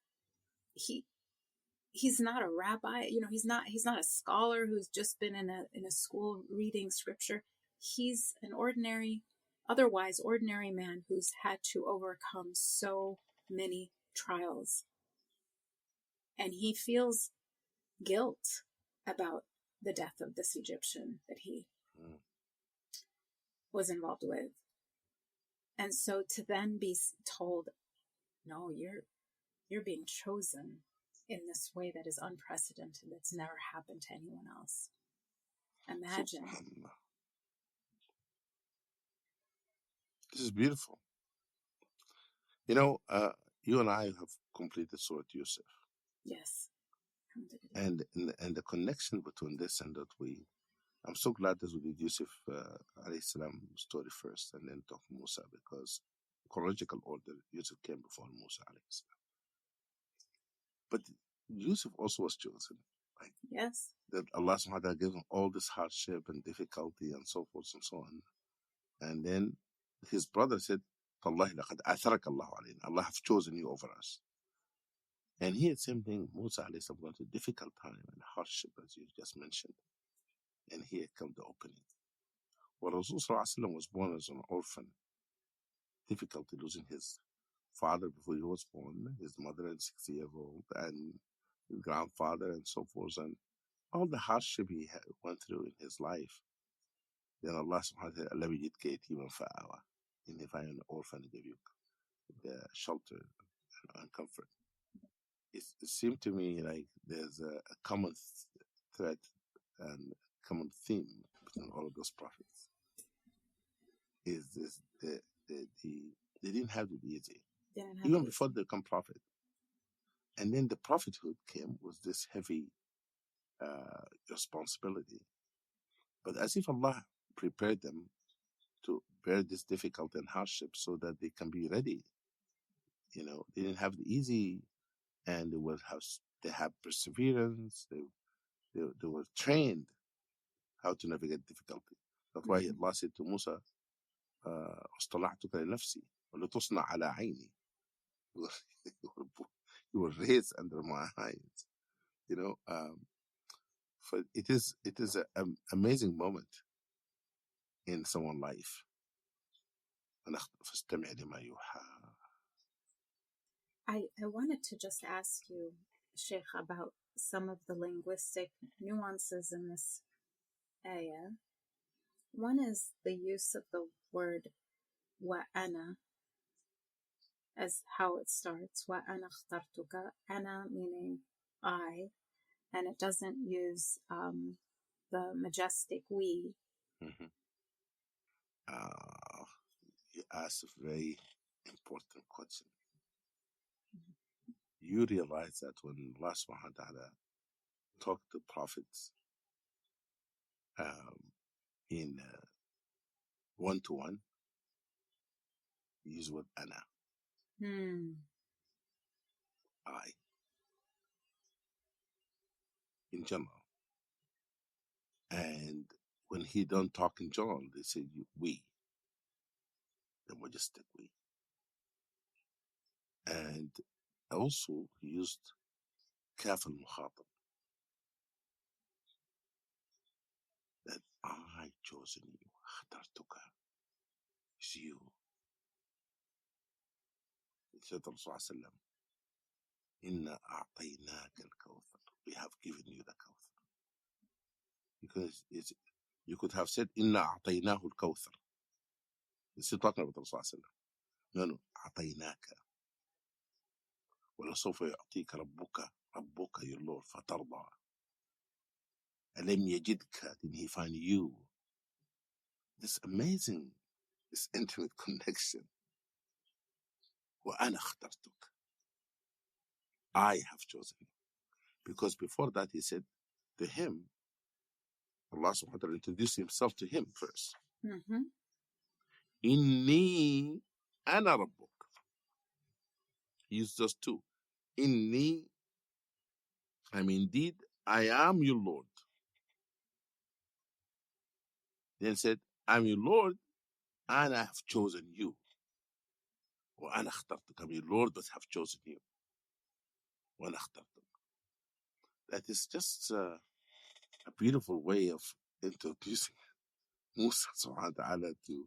he's not a rabbi, he's not a scholar who's just been in a school reading scripture. He's an otherwise ordinary man who's had to overcome so many trials. And he feels guilt about the death of this Egyptian that he was involved with. And so to then be told, no, you're being chosen in this way that is unprecedented, that's never happened to anyone else. Imagine. This is beautiful. You and I have completed Surah Yusuf. Yes. And the connection between this and that I'm so glad that we did Yusuf alayhi salam story first and then talk Musa, because chronological order, Yusuf came before Musa alayhi salam. But Yusuf also was chosen. Right? Yes. That Allah subhanahu wa ta'ala gave him all this hardship and difficulty and so forth and so on. And then his brother said, Tallahi laqad atharak Allah alayna. Allah have chosen you over us. And here, same thing, Musa alayhi salam went through a difficult time and hardship, as you just mentioned. And here comes the opening. Well, Rasul was born as an orphan. Difficulty losing his father before he was born, his mother at 6 years old, and his grandfather and so forth, and all the hardship he went through in his life. Then Allah subhanahu wa ta'ala, and if I am an orphan, give you the shelter and comfort. It seemed to me like there's a common thread and common theme between all of those prophets. Is this they didn't have to be easy. Even before they become prophet. And then the prophethood came with this heavy responsibility. But as if Allah prepared them to bear this difficult and hardship so that they can be ready. They didn't have the easy, and they have perseverance. They were trained how to navigate difficulty. That's why Allah said to Musa, اصطنعتك لنفسي ولتصنع على عيني. You were raised under my eyes. For it is an amazing moment in someone's life. فاستمع لما يوحى. I wanted to just ask you, Sheikh, about some of the linguistic nuances in this ayah. One is the use of the word وأنا as how it starts. وأنا اخترتك. أنا meaning I, and it doesn't use the majestic we. Mm-hmm. You asked a very important question. You realize that when Allah subhanahu wa ta'ala talked to prophets in one-to-one, he used word ana, I, in general. And when he don't talk in general, they say we, the majestic we. And also he used kaf al-mukhatab, that I chosen you, اخترتك, it's you. He said to Rasulullah sallallahu alaihi wasallam, Inna a'tainaka al-kawthar, we have given you the kawthar. Because you could have said, Inna a'taynahu al-kawthar. It's still talking about Rasulullah sallallahu alaihi wasallam. No, a'tainaka. وَلَسَوْفَ يُعْطِيكَ رَبُّكَ your Lord, فَتَرْضَى. أَلَمْ يَجِدْكَ, did he find you? This amazing, this intimate connection. وَأَنَا اخْتَرْتُكَ, I have chosen you. Because before that he said to him, Allah subhanahu wa ta'ala introduced himself to him first. Inni ana rabbuk. He used just two. Inni, indeed, I am your Lord. Then said, I'm your Lord, and I have chosen you. وأنا اخترتك, I'm your Lord, but have chosen you. وأنا اخترتك. That is just a beautiful way of introducing Musa subhanahu wa ta'ala to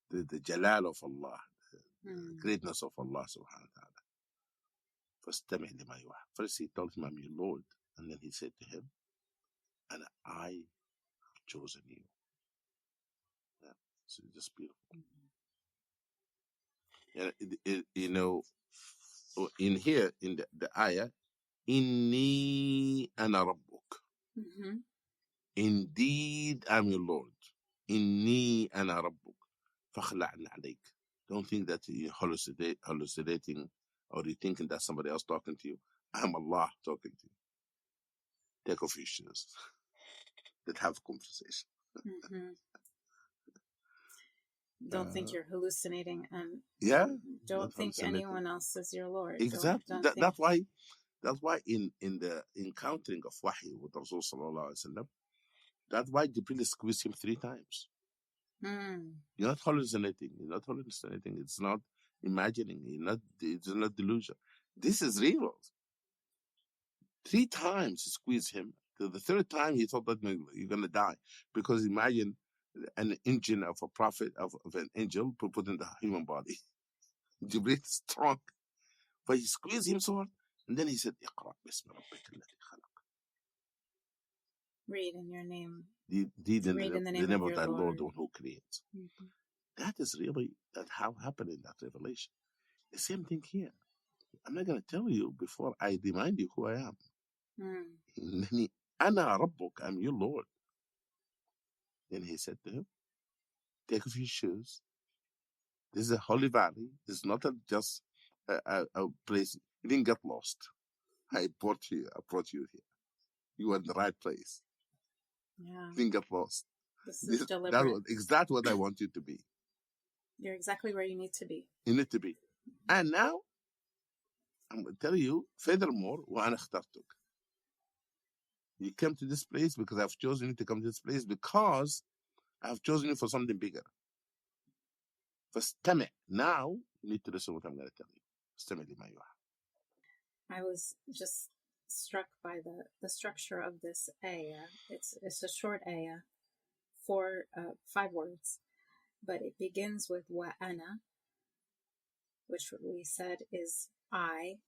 the jalal of Allah, the greatness of Allah subhanahu wa ta'ala. فاستمع لما يوحى. First he told him, I'm your Lord. And then he said to him, and I have chosen you. Yeah, so it's just beautiful. In here, in the ayah, Inni ana rabbuk. Indeed, I'm your Lord. Inni ana rabbuk. فَخْلَعْنَا عَلَيْكَ. Don't think that you're hallucinating or you're thinking that somebody else talking to you. I'm Allah talking to you. Take off your shoes. Let's have a conversation. Don't think you're hallucinating, and don't think anyone else is your Lord. Exactly. That's why in the encountering of Wahy with Rasul sallallahu alaihi wasallam, that's why Jibril squeezed him 3 times. You're not hallucinating. It's not imagining. It's not delusion. This is real. 3 times he squeezed him. The 3rd time he thought that you're going to die. Because imagine an engine of a prophet, of an angel, put in the human body. Jibreel is strong. But he squeezed him so hard. And then he said, اقرأ باسم ربك الذي خلق. Read in your name. Read in the name of thy Lord, the one who creates. That is really how happened in that revelation. The same thing here. I'm not going to tell you before I remind you who I am. أنا ربك, I'm your Lord. Then he said to him, take off your shoes. This is a holy valley. This is not just a place. You didn't get lost. I brought you here. You were in the right place. Yeah. You didn't get lost. This is deliberate. That was exactly what I want you to be. You're exactly where you need to be. You need to be. And now, I'm going to tell you, furthermore, وَأَنَا اخْتَرْتُكَ. You came to this place because I've chosen you to come to this place because I've chosen you for something bigger. فَاسْتَمِعْ. Now, you need to listen to what I'm going to tell you. فَاسْتَمِعْ لِمَا يُوحَى. I was just struck by the structure of this ayah. It's a short ayah, 5 words, but it begins with وَأَنَا, which we said is I,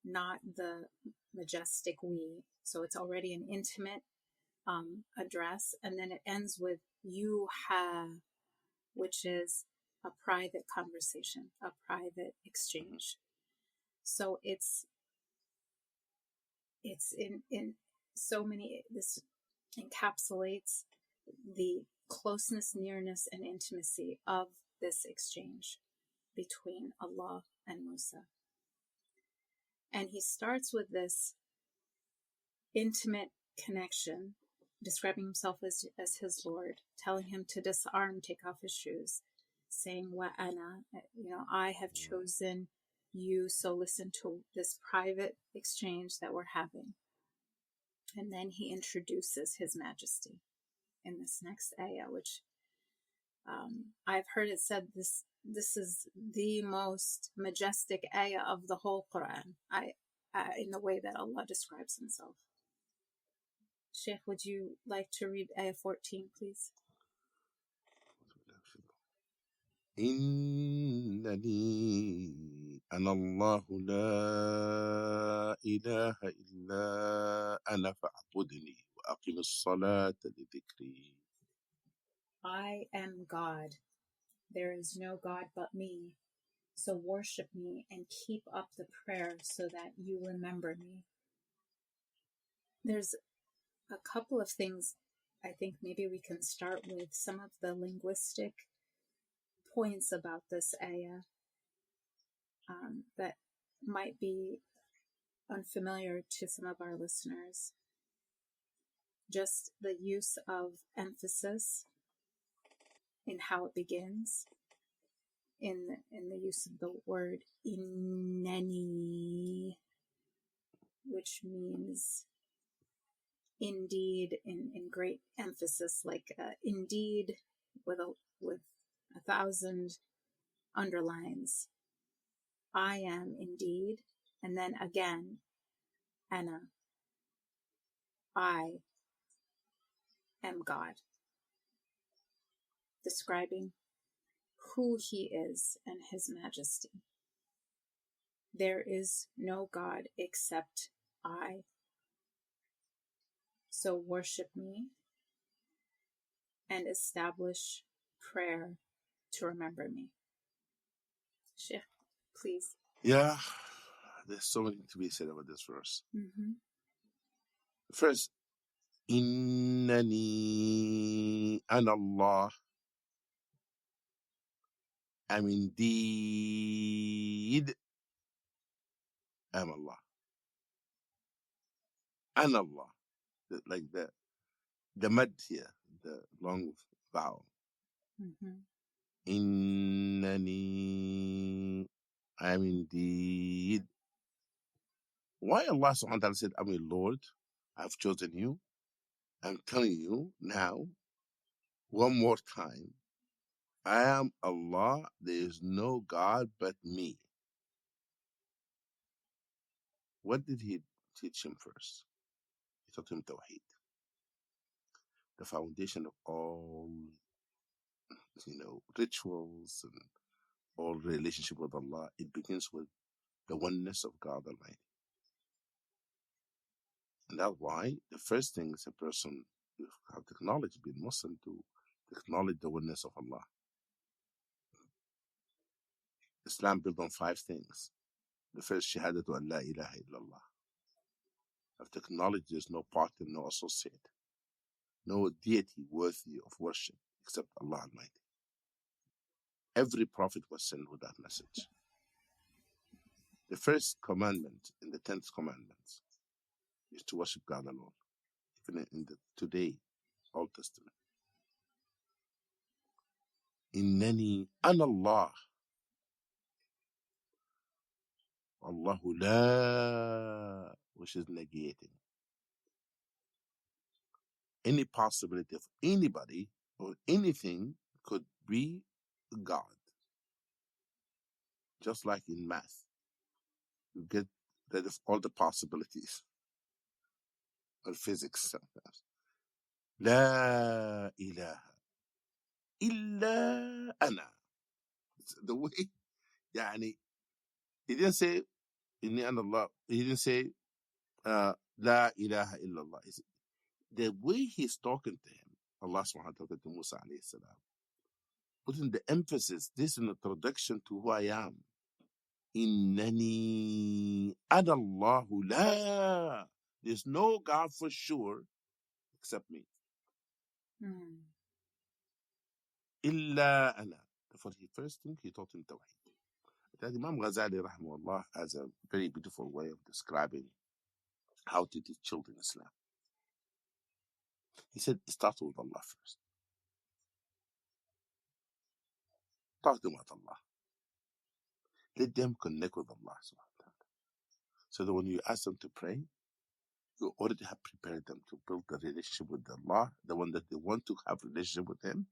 not the majestic we. So it's already an intimate address. And then it ends with you ha, which is a private conversation, a private exchange. So it's in so many, this encapsulates the closeness, nearness, and intimacy of this exchange between Allah and Musa. And he starts with this intimate connection, describing himself as his Lord, telling him to disarm, take off his shoes, saying, Wa ana, I have chosen you, so listen to this private exchange that we're having. And then he introduces his majesty in this next ayah, which I've heard it said this is the most majestic ayah of the whole Quran, in the way that Allah describes himself. Sheikh, would you like to read ayah 14, please? إنني أنا الله لا إله إلا أنا فاعبدني وأقم الصلاة لذكري. I am God. There is no God but me. So worship me and keep up the prayer so that you remember me. There's a couple of things I think maybe we can start with some of the linguistic points about this ayah that might be unfamiliar to some of our listeners. Just the use of emphasis in how it begins, in the use of the word innani, which means indeed, in great emphasis, like indeed with 1,000 underlines. I am indeed, and then again, Ana, I am God, describing who he is and his majesty. There is no God except I. So worship me and establish prayer to remember me. Sheikh, please. Yeah, there's so much to be said about this verse. Mm-hmm. First, إنني أنا الله. I'm indeed am Allah. أنا Allah. Like the mud here, the long vowel. Mm-hmm. إنني, I am indeed. Why Allah subhanahu wa ta'ala said, I'm your Lord, I've chosen you. I'm telling you now, one more time, I am Allah, there is no God but me. What did he teach him first? He taught him Tawheed, the foundation of all, rituals and all relationship with Allah. It begins with the oneness of God Almighty. And that's why the first thing is a person, you have to acknowledge, being Muslim, to acknowledge the oneness of Allah. Islam built on 5 things. The first, Shahadatu an la ilaha illallah. You have to acknowledge there's no partner, no associate, no deity worthy of worship except Allah Almighty. Every prophet was sent with that message. The first commandment in the 10th commandments is to worship God alone, even in the today Old Testament. Innani ana Allah. Allahu la, which is negating any possibility of anybody or anything could be God. Just like in math, you get rid of all the possibilities, or physics sometimes. La ilaha illa ana. It's the way, يعني, he didn't say inni ana Allah. He didn't say la ilaha illallah. The way he's talking to him, Allah subhanahu wa ta'ala, to Musa alayhi salam, putting the emphasis, this in introduction to who I am. Innani ana Allahu la. There's no God for sure except me. Illa ana. For the first thing he taught him Tawheed. That Imam Ghazali rahimahullah has a very beautiful way of describing how to teach children Islam. He said, start with Allah first. Talk to them about Allah. Let them connect with Allah. So that when you ask them to pray, you already have prepared them to build the relationship with Allah, the one that they want to have relationship with Him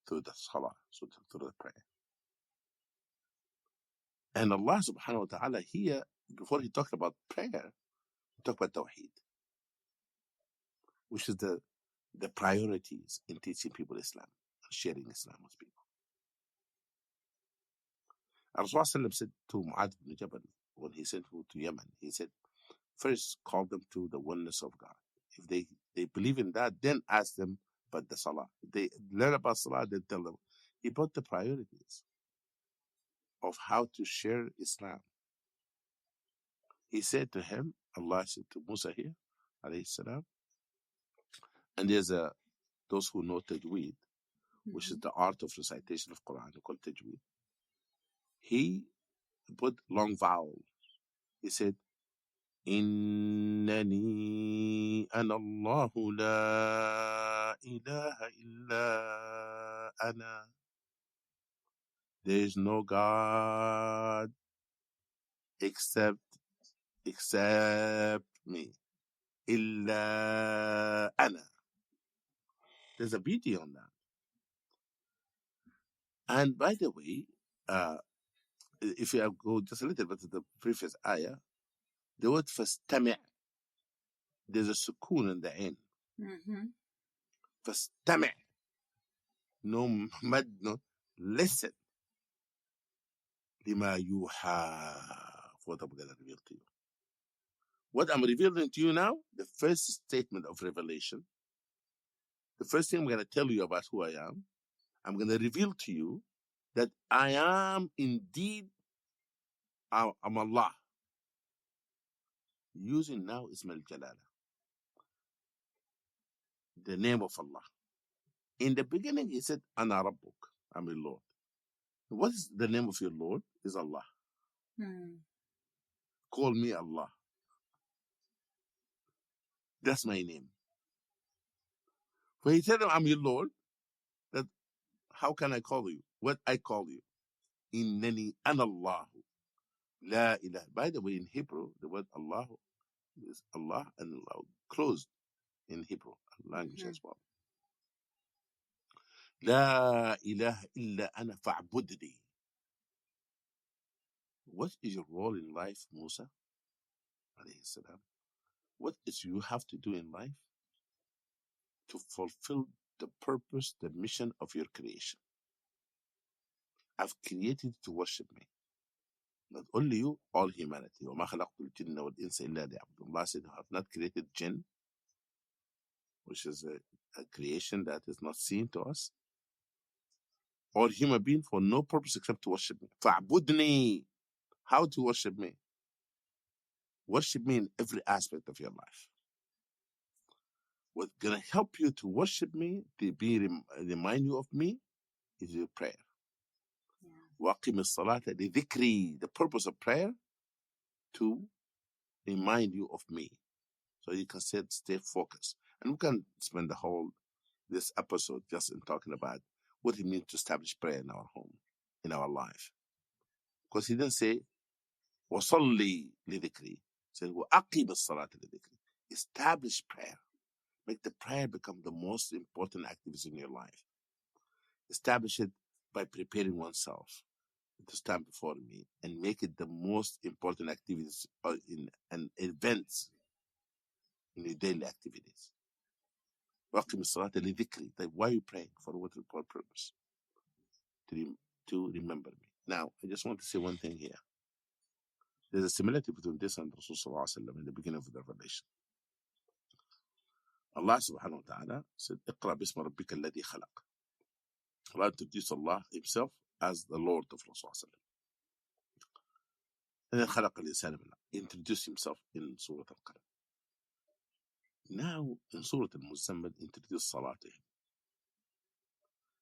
through the salah, so through the prayer. And Allah subhanahu wa ta'ala here, before He talked about prayer, He talked about Tawheed, which is the priorities in teaching people Islam, sharing Islam with people. Rasulullah said to Mu'adh ibn Jabal, when he sent him to Yemen, he said, first call them to the oneness of God. If they believe in that, then ask them about the salah. If they learn about salah, then tell them. He brought the priorities of how to share Islam. He said to him, Allah said to Musa here, alayhi salam, and there's those who know tajweed, which is the art of recitation of Quran, called tajweed. He put long vowel. He said, إنني أنا الله لا إله إلا أنا. There is no God except me. إلا أنا. There's a beauty on that. And by the way, if you go just a little bit to the previous ayah, the word فاستمع, there's a sukoon in the end. فاستمع. No mad, no. Listen. لما يوحى. What I'm going to reveal to you. What I'm revealing to you now, the first statement of revelation, the first thing I'm going to tell you about who I am, I'm going to reveal to you that I am indeed, I'm Allah. Using now Ism al-Jalala, the name of Allah. In the beginning, he said, Ana Rabbuk, I'm your Lord. What is the name of your Lord? Is Allah. Call me Allah. That's my name. When he said, I'm your Lord, that how can I call you? What I call you? Innani ana Allah. La ilaha. By the way, in Hebrew, the word Allah is Allah and Allah closed in Hebrew language as well. La ilaha illa ana fa'budni. What is your role in life, Musa? Alayhi salam. What is you have to do in life to fulfill the purpose, the mission of your creation? I've created to worship me. Not only you, all humanity. وَمَا خَلَقْتُ الْجِنَّ وَالْإِنسَ إِلَّا لِيَعْبُدُونِ. Allah said, I have not created jinn, which is a creation that is not seen to us, or human being for no purpose except to worship me. فَعْبُدْنِي. How to worship me? Worship me in every aspect of your life. What's going to help you to worship me, to remind you of me, is your prayer. وَأَقِمِ الصَّلَاةَ لِذِكْرِي. The purpose of prayer, to remind you of me. So you can stay focused. And we can spend this episode just in talking about what it means to establish prayer in our home, in our life. Because he didn't say, وَصَلِّي لِذِكْرِي. He said, وَأَقِمِ الصَّلَاةَ لِذِكْرِي. Establish prayer. Make the prayer become the most important activity in your life. Establish it by preparing oneself to stand before me, and make it the most important activities and events in your daily activities. وَأَقِمِ الصَّلَاةَ لِذِكْرِي. Why are you praying? For what purpose? To remember me. Now, I just want to say one thing here. There's a similarity between this and Rasulullah in the beginning of the revelation. Allah subhanahu wa ta'ala said, اقرأ باسم ربك الذي خلق. Allah introduced Allah himself as the Lord of Rasulullah. And then خلق الإنسان من علق. He introduced himself in Surah Al-Qalam. Now in Surah Al-Muzammil introduced Salatih.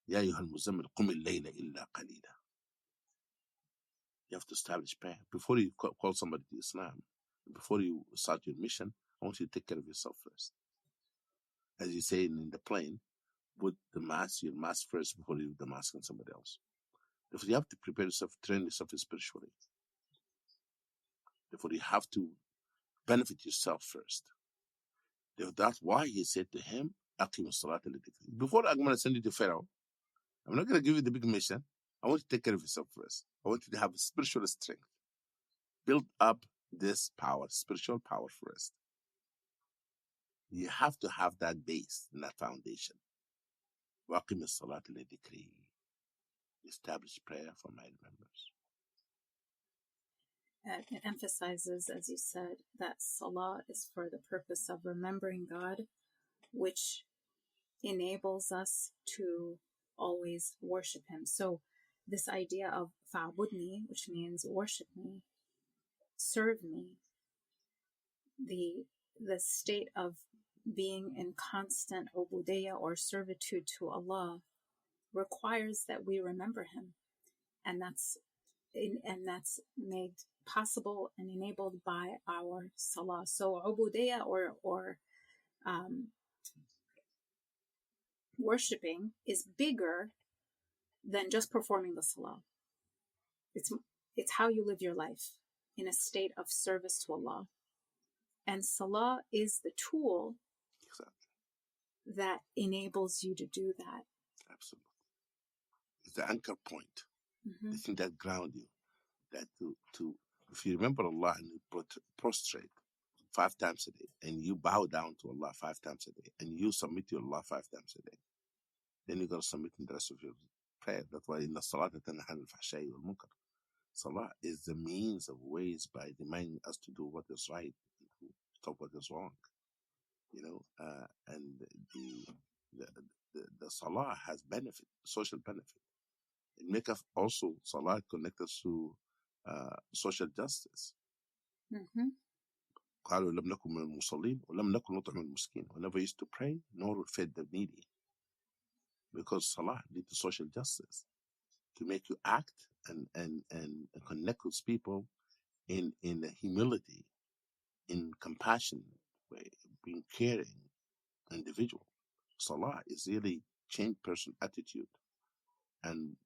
يا أيها المزمل قم الليل إلا قليلا. You have to establish prayer. Before you call somebody to Islam, before you start your mission, I want you to take care of yourself first. As you say in the plane, put your mask first before you put the mask on somebody else. Therefore, you have to prepare yourself, train yourself spiritually. Therefore, you have to benefit yourself first. Therefore, that's why he said to him, أقيم الصلاة لذكري. Before I'm going to send you to Pharaoh, I'm not going to give you the big mission. I want you to take care of yourself first. I want you to have spiritual strength. Build up this power, spiritual power first. You have to have that base and that foundation. وأقيم الصلاة لذكري. Establish prayer for my remembrance. It emphasizes, as you said, that salah is for the purpose of remembering God, which enables us to always worship Him. So this idea of fa'budni, which means worship me, serve me, the state of being in constant ubudiyya or servitude to Allah requires that we remember Him, and that's made possible and enabled by our salah. So ubudiyya or worshipping is bigger than just performing the salah. It's how you live your life in a state of service to Allah. And salah is the tool that enables you to do that. Absolutely. It's the anchor point. Mm-hmm. The thing that ground you. That to if you remember Allah and you prostrate 5 times a day, and you bow down to Allah 5 times a day, and you submit to Allah 5 times a day, then you're going to submit in the rest of your prayer. That's why in the salah salah is the means of ways by reminding us to do what is right and to stop what is wrong. And the salah has benefit, social benefit. It makes us also, salah connect us to social justice. قالوا لم نكن من المصلين ولم نكن نطعم المسكين. We never used to pray nor fed the needy, because salah leads to social justice, to make you act and connect with people in humility, in compassion, being caring individual. Salah is really change person attitude and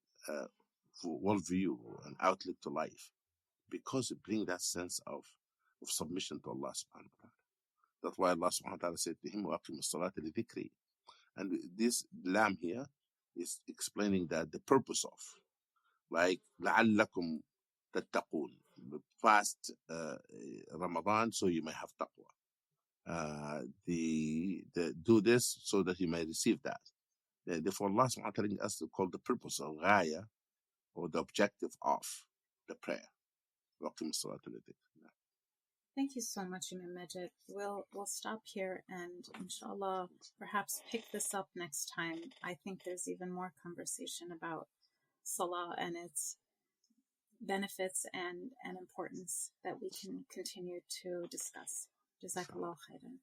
worldview and outlook to life, because it brings that sense of submission to Allah subhanahu wa ta'ala. That's why Allah subhanahu wa ta'ala said to him, وَأَقِمِ الصَّلَاةَ لِذِكْرِي. And this lamb here is explaining that the purpose of, like, لَعَلَّكُمْ تَتَّقُونَ, fast Ramadan so you may have taqwa. Do this so that you may receive that. Therefore, Allah subhanahu wa ta'ala telling us to call the purpose of ghaya, or the objective of the prayer. Thank you so much, Imam Magid. We'll stop here and inshallah perhaps pick this up next time. I think there's even more conversation about salah and its benefits and importance that we can continue to discuss. Jazakallah khairan.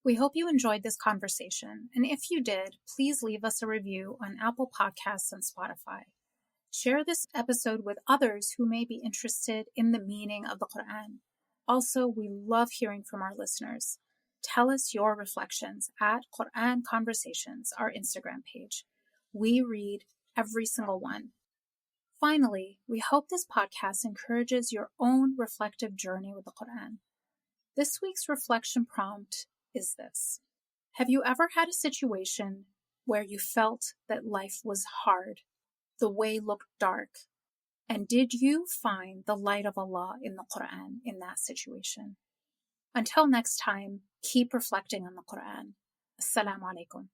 We hope you enjoyed this conversation, and if you did, please leave us a review on Apple Podcasts and Spotify. Share this episode with others who may be interested in the meaning of the Quran. Also, we love hearing from our listeners. Tell us your reflections at Quran Conversations, our Instagram page. We read every single one. Finally, we hope this podcast encourages your own reflective journey with the Quran. This week's reflection prompt is this: have you ever had a situation where you felt that life was hard, the way looked dark, and did you find the light of Allah in the Quran in that situation? Until next time, keep reflecting on the Quran. Assalamu alaikum.